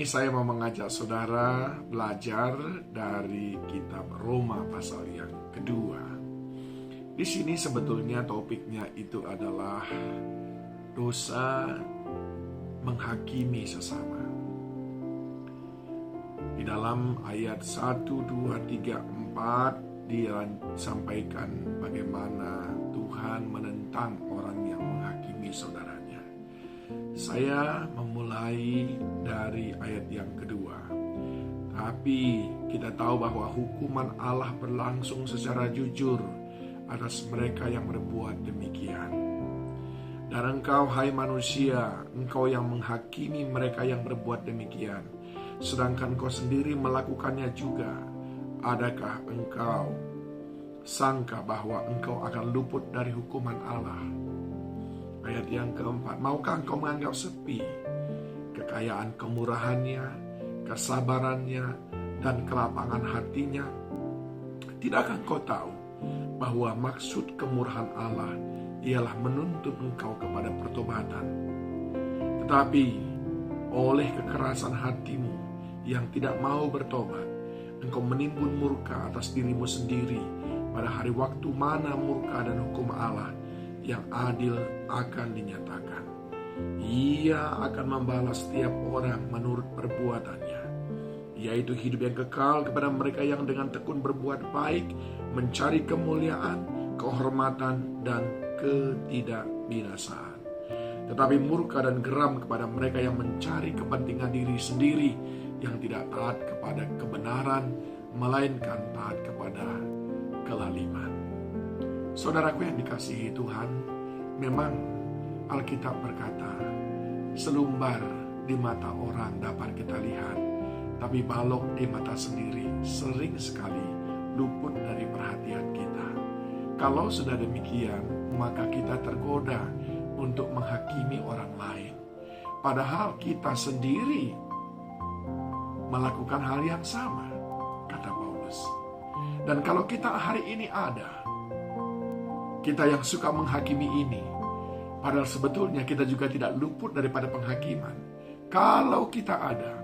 ini saya mau mengajak saudara belajar dari kitab Roma pasal yang kedua. Di sini sebetulnya topiknya itu adalah dosa menghakimi sesama. Di dalam ayat 1, 2, 3, 4 dia sampaikan bagaimana Tuhan menentang orang yang menghakimi saudaranya. Saya memulai dari ayat yang kedua. Tapi kita tahu bahwa hukuman Allah berlangsung secara jujur atas mereka yang berbuat demikian. Dan engkau, hai manusia, engkau yang menghakimi mereka yang berbuat demikian, sedangkan kau sendiri melakukannya juga. Adakah engkau sangka bahwa engkau akan luput dari hukuman Allah? Ayat yang keempat, maukah engkau menganggap sepi kekayaan kemurahannya, kesabarannya, dan kelapangan hatinya? Tidakkah engkau tahu bahwa maksud kemurahan Allah ialah menuntun engkau kepada pertobatan? Tetapi oleh kekerasan hatimu yang tidak mau bertobat, engkau menimbun murka atas dirimu sendiri pada hari waktu mana murka dan hukum Allah yang adil akan dinyatakan. Ia akan membalas setiap orang menurut perbuatannya, yaitu hidup yang kekal kepada mereka yang dengan tekun berbuat baik, mencari kemuliaan, kehormatan, dan ketidakbinasaan. Tetapi murka dan geram kepada mereka yang mencari kepentingan diri sendiri, yang tidak taat kepada kebenaran, melainkan taat kepada kelaliman. Saudaraku yang dikasihi Tuhan, memang Alkitab berkata, selumbar di mata orang dapat kita lihat, tapi balok di mata sendiri sering sekali luput dari perhatian kita. Kalau sudah demikian, maka kita tergoda untuk menghakimi orang lain, padahal kita sendiri melakukan hal yang sama, kata Paulus. Dan kalau kita hari ini ada, kita yang suka menghakimi ini, padahal sebetulnya kita juga tidak luput daripada penghakiman. Kalau kita ada,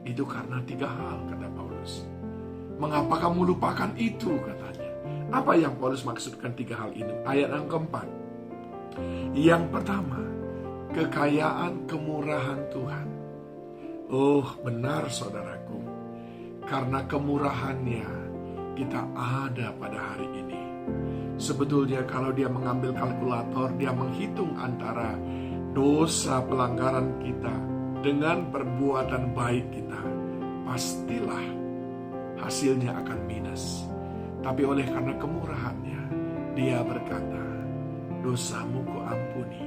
itu karena 3 hal, kata Paulus. Mengapa kamu lupakan itu, katanya. Apa yang Paulus maksudkan 3 hal ini? Ayat yang keempat. Yang pertama, kekayaan kemurahan Tuhan. Oh, benar saudaraku, karena kemurahannya kita ada pada hari ini. Sebetulnya kalau dia mengambil kalkulator, dia menghitung antara dosa pelanggaran kita dengan perbuatan baik kita, pastilah hasilnya akan minus. Tapi oleh karena kemurahannya, dia berkata, dosamu kuampuni,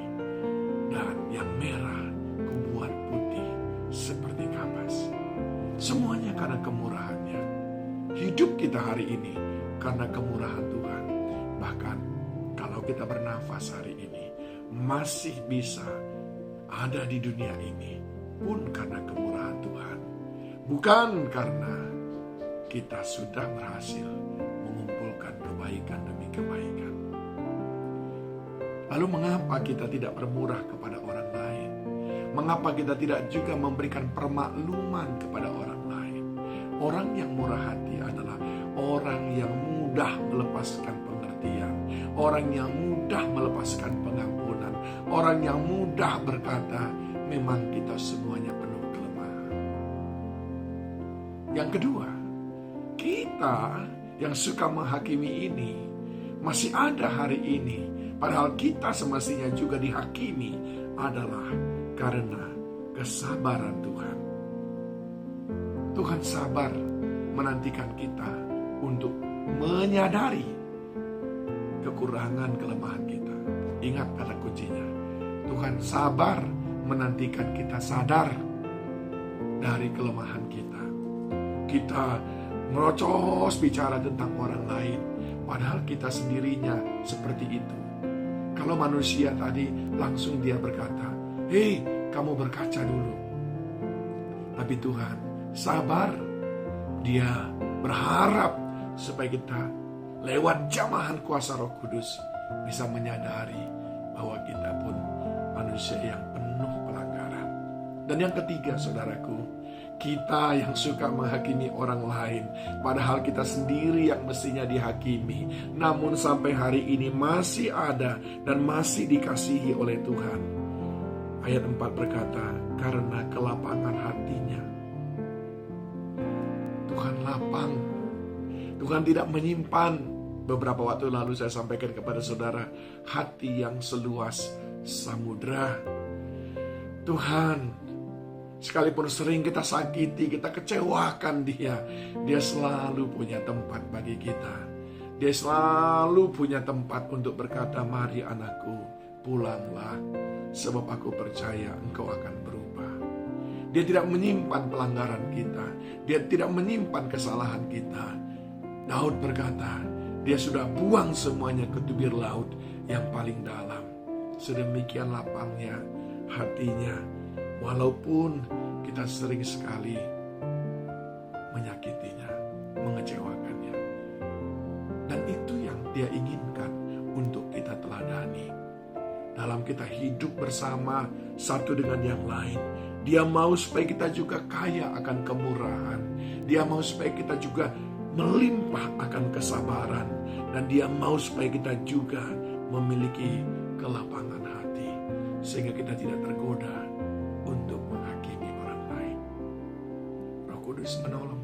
dan yang merah kubuat putih seperti kapas. Semuanya karena kemurahannya. Hidup kita hari ini karena kemurahan Tuhan. Bahkan kalau kita bernafas hari ini, masih bisa ada di dunia ini pun karena kemurahan Tuhan. Bukan karena kita sudah berhasil mengumpulkan kebaikan demi kebaikan. Lalu mengapa kita tidak bermurah kepada orang lain? Mengapa kita tidak juga memberikan permakluman kepada orang lain? Orang yang murah hati adalah orang yang mudah melepaskan pengertian, orang yang mudah melepaskan pengampunan, orang yang mudah berkata, memang kita semuanya penuh kelemahan. Yang kedua, kita yang suka menghakimi ini masih ada hari ini, padahal kita semestinya juga dihakimi, adalah karena kesabaran Tuhan. Tuhan sabar menantikan kita untuk menyadari kekurangan kelemahan kita. Ingat kata kuncinya, Tuhan sabar menantikan kita sadar dari kelemahan kita. Kita merocos bicara tentang orang lain, padahal kita sendirinya seperti itu. Kalau manusia tadi langsung dia berkata, hei, kamu berkaca dulu. Tapi Tuhan sabar, dia berharap supaya kita lewat jamahan kuasa Roh Kudus bisa menyadari bahwa kita pun manusia yang penuh pelanggaran. Dan yang ketiga, saudaraku, Kita yang suka menghakimi orang lain, padahal kita sendiri yang mestinya dihakimi. Namun sampai hari ini masih ada dan masih dikasihi oleh Tuhan. Ayat 4 berkata, karena kelapangan hatinya. Tuhan lapang. Tuhan tidak menyimpan. Beberapa waktu lalu saya sampaikan kepada saudara, hati yang seluas samudra. Tuhan, sekalipun sering kita sakiti, kita kecewakan dia selalu punya tempat bagi kita. Dia selalu punya tempat untuk berkata, mari anakku, pulanglah, sebab aku percaya engkau akan berubah. Dia tidak menyimpan pelanggaran kita. Dia tidak menyimpan kesalahan kita. Daud berkata, dia sudah buang semuanya ke tubir laut yang paling dalam. Sedemikian lapangnya hatinya, walaupun kita sering sekali menyakitinya, mengecewakannya. Dan itu yang dia inginkan untuk kita teladani. Dalam kita hidup bersama satu dengan yang lain, dia mau supaya kita juga kaya akan kemurahan. Dia mau supaya kita juga melimpah akan kesabaran. Dan dia mau supaya kita juga memiliki kelapangan hati, sehingga kita tidak tergoda untuk menghakimi orang lain. Roh Kudus menolong